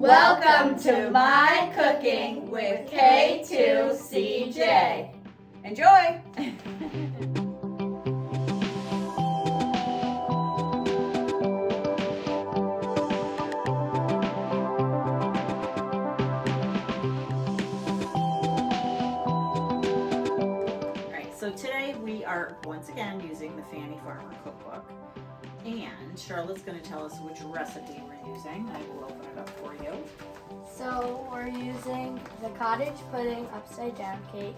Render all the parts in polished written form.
Welcome to My Cooking with K2CJ. Enjoy! So today we are once again using the Fannie Farmer Cookbook, and Charlotte's going to tell us which recipe we're using. I will open it up for you. So we're using the cottage pudding upside down cake,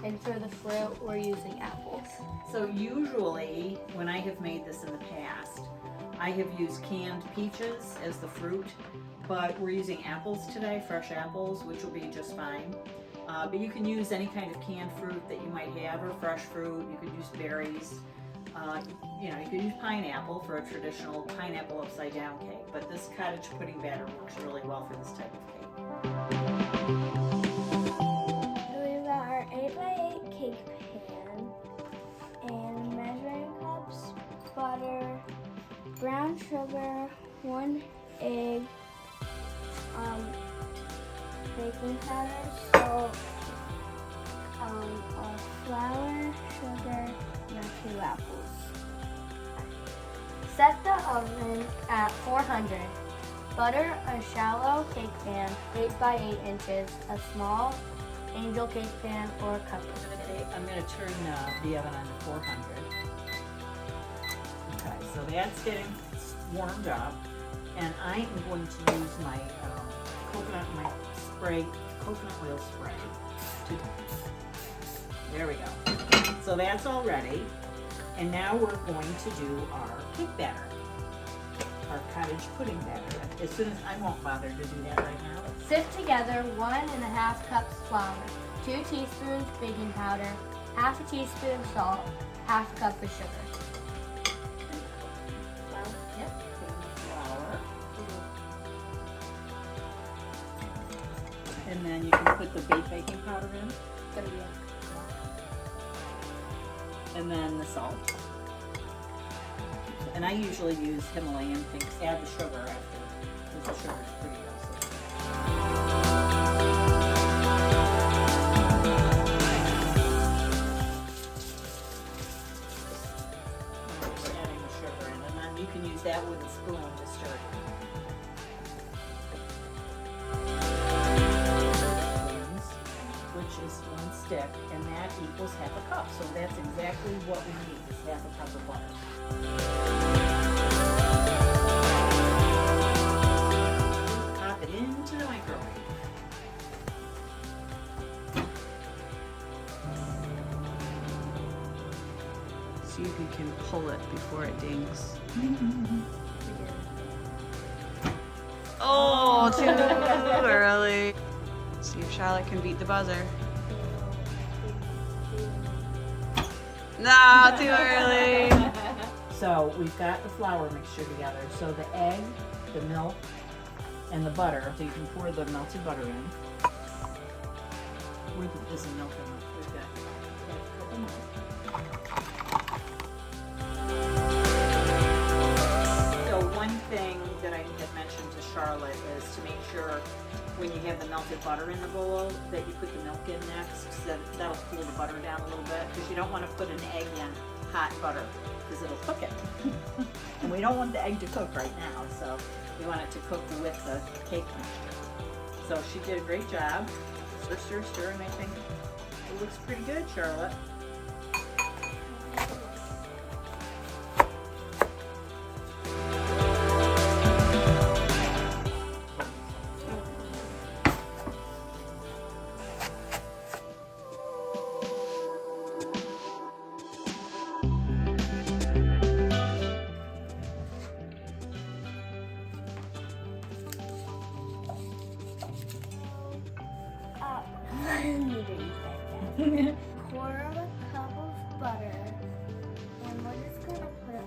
and for the fruit we're using apples. So usually when I have made this in the past, I have used canned peaches as the fruit, but we're using apples today, fresh apples, which will be just fine. But you can use any kind of canned fruit that you might have, or fresh fruit. You could use berries. You could use pineapple for a traditional pineapple upside down cake. But this cottage pudding batter works really well for this type of cake. So we've got our 8x8 cake pan and measuring cups, butter, brown sugar, 1 egg, baking powder, salt, flour, sugar, and 2 apples. Set the oven at 400. Butter a shallow cake pan, 8x8 inches, a small angel cake pan or cup of cake. I'm going to turn the oven on to 400. Okay, so that's getting warmed up, and I am going to use my coconut oil spray. There we go. So that's all ready. And now we're going to do our cake batter, our cottage pudding batter. As soon as I won't bother to do that right now. Sift together 1.5 cups flour, 2 teaspoons baking powder, half a teaspoon salt, half a cup of sugar. Yep. Flour. And then you can put the baking powder in. And then the salt. And I usually use Himalayan things. Add the sugar after, because the sugar is pretty well sweet. Just adding the sugar in, and then you can use that wooden spoon to stir it. Which is 1 stick, and that equals half a cup. So that's exactly what we need, is half a cup of butter. Pop it into the microwave. See if you can pull it before it dings. Oh, too early. See if Charlotte can beat the buzzer. No, too early. So we've got the flour mixture together. So the egg, the milk, and the butter. So you can pour the melted butter in. Is the milk in? We've got a cup of milk. So one thing that I had mentioned to Charlotte is to make sure when you have the melted butter in the bowl that you put the milk in next, so that'll cool the butter down a little bit, because you don't want to put an egg in hot butter because it'll cook it. And we don't want the egg to cook right now, so we want it to cook with the cake mixture. So she did a great job. Stir, and I think it looks pretty good, Charlotte. Quarter of a cup of butter, and we're just going to put it on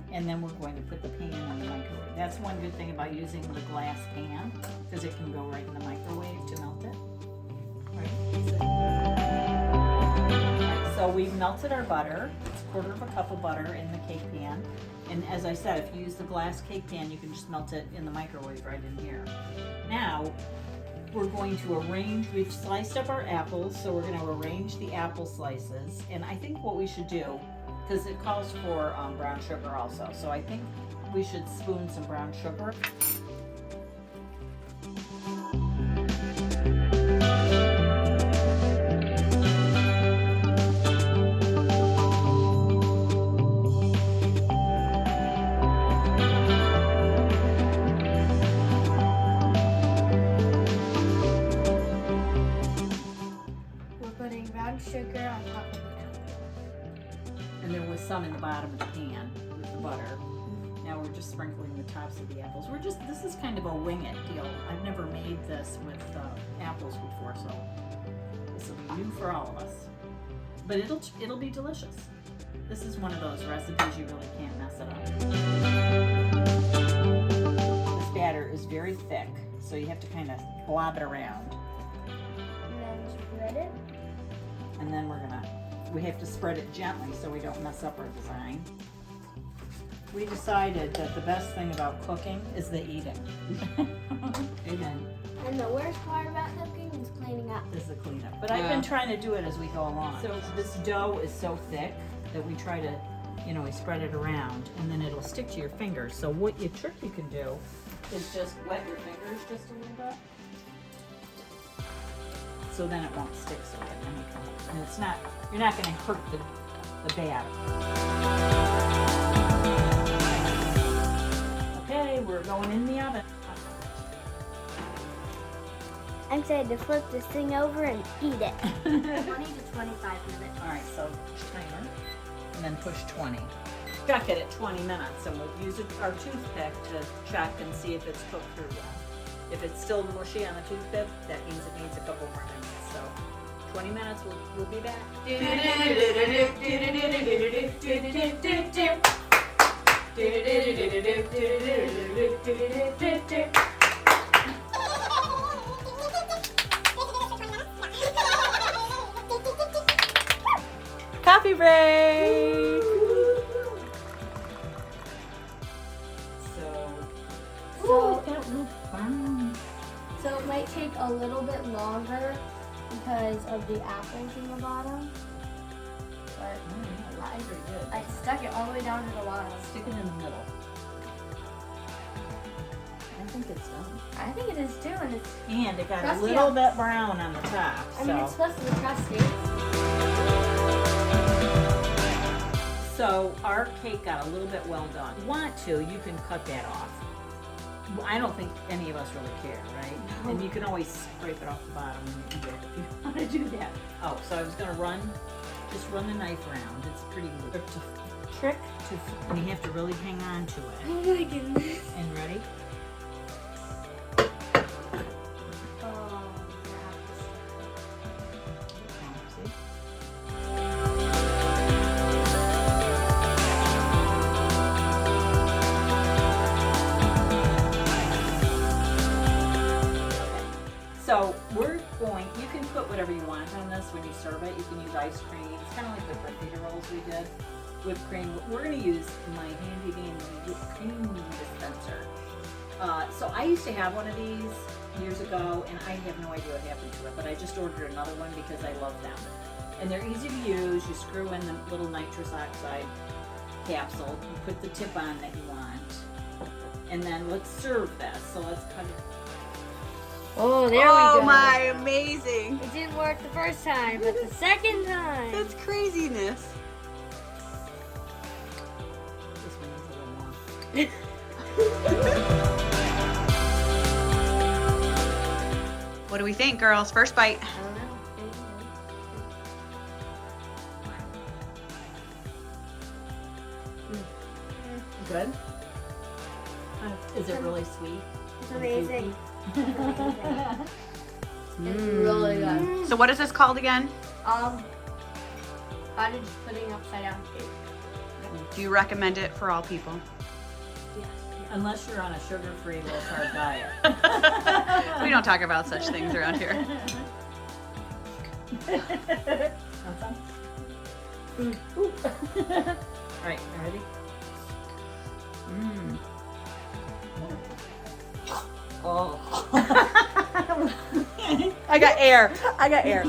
the And then we're going to put the pan in the microwave. That's one good thing about using the glass pan, because it can go right in the microwave to melt it. Right? So we've melted our butter. It's 1/4 cup of butter in the cake pan. And as I said, if you use the glass cake pan, you can just melt it in the microwave right in here. Now, we're going to arrange, we've sliced up our apples, so we're going to arrange the apple slices. And I think what we should do, because it calls for brown sugar also, so I think we should spoon some brown sugar. Sugar on top of the apple. And there was some in the bottom of the pan with the butter. Now we're just sprinkling the tops of the apples. This is kind of a wing it deal. I've never made this with apples before, so this will be new for all of us. But it'll be delicious. This is one of those recipes you really can't mess it up. This batter is very thick, so you have to kind of blob it around. And then spread it. And then we have to spread it gently so we don't mess up our design. We decided that the best thing about cooking is the eating. Amen. And the worst part about cooking is cleaning up. Is the cleanup. But I've been trying to do it as we go along. So this dough is so thick that we try to, we spread it around and then it'll stick to your fingers. So what trick you can do is just wet your fingers just a little bit. So then it won't stick so good. And you're not going to hurt the batter. Okay, we're going in the oven. I'm excited to flip this thing over and eat it. 20 to 25 minutes. All right, so timer, and then push 20. Check it at 20 minutes, and we'll use our toothpick to check and see if it's cooked through yet. If it's still mushy on the toothpick, that means it needs a couple more minutes. So 20 minutes, we'll be back. Coffee break! So it might take a little bit longer because of the apples in the bottom. But I stuck it all the way down to the bottom. Stick it in the middle. I think it's done. I think it is too, and it's And it got crusty a little bit brown on the top. I mean, it's supposed to be crusty. So our cake got a little bit well done. If you want to, you can cut that off. I don't think any of us really care, right? No. And you can always scrape it off the bottom when you do it if you want to do that. Oh, so I was going to just run the knife around. It's pretty trick and you have to really hang on to it. Oh my goodness. And ready? See? So you can put whatever you want on this when you serve it. You can use ice cream. It's kind of like the birthday rolls we did. Whipped cream. We're going to use my handy dandy whipped cream dispenser. So I used to have one of these years ago, and I have no idea what happened to it, but I just ordered another one because I love them. And they're easy to use. You screw in the little nitrous oxide capsule. You put the tip on that you want. And then let's serve this. So let's cut it. Oh, there we Oh go. my, amazing. It didn't work the first time, but the second time. That's craziness. This one is a little more. What do we think, girls? First bite. I don't know. Good? Is it really sweet? It's amazing. It's Mm. really good. So what is this called again? Cottage pudding upside down cake. Do you recommend it for all people? Yes. Unless you're on a sugar-free, low-carb diet. We don't talk about such things around here. Want some? Ooh. All right, you ready? Mmm. Oh. I got air. I got air.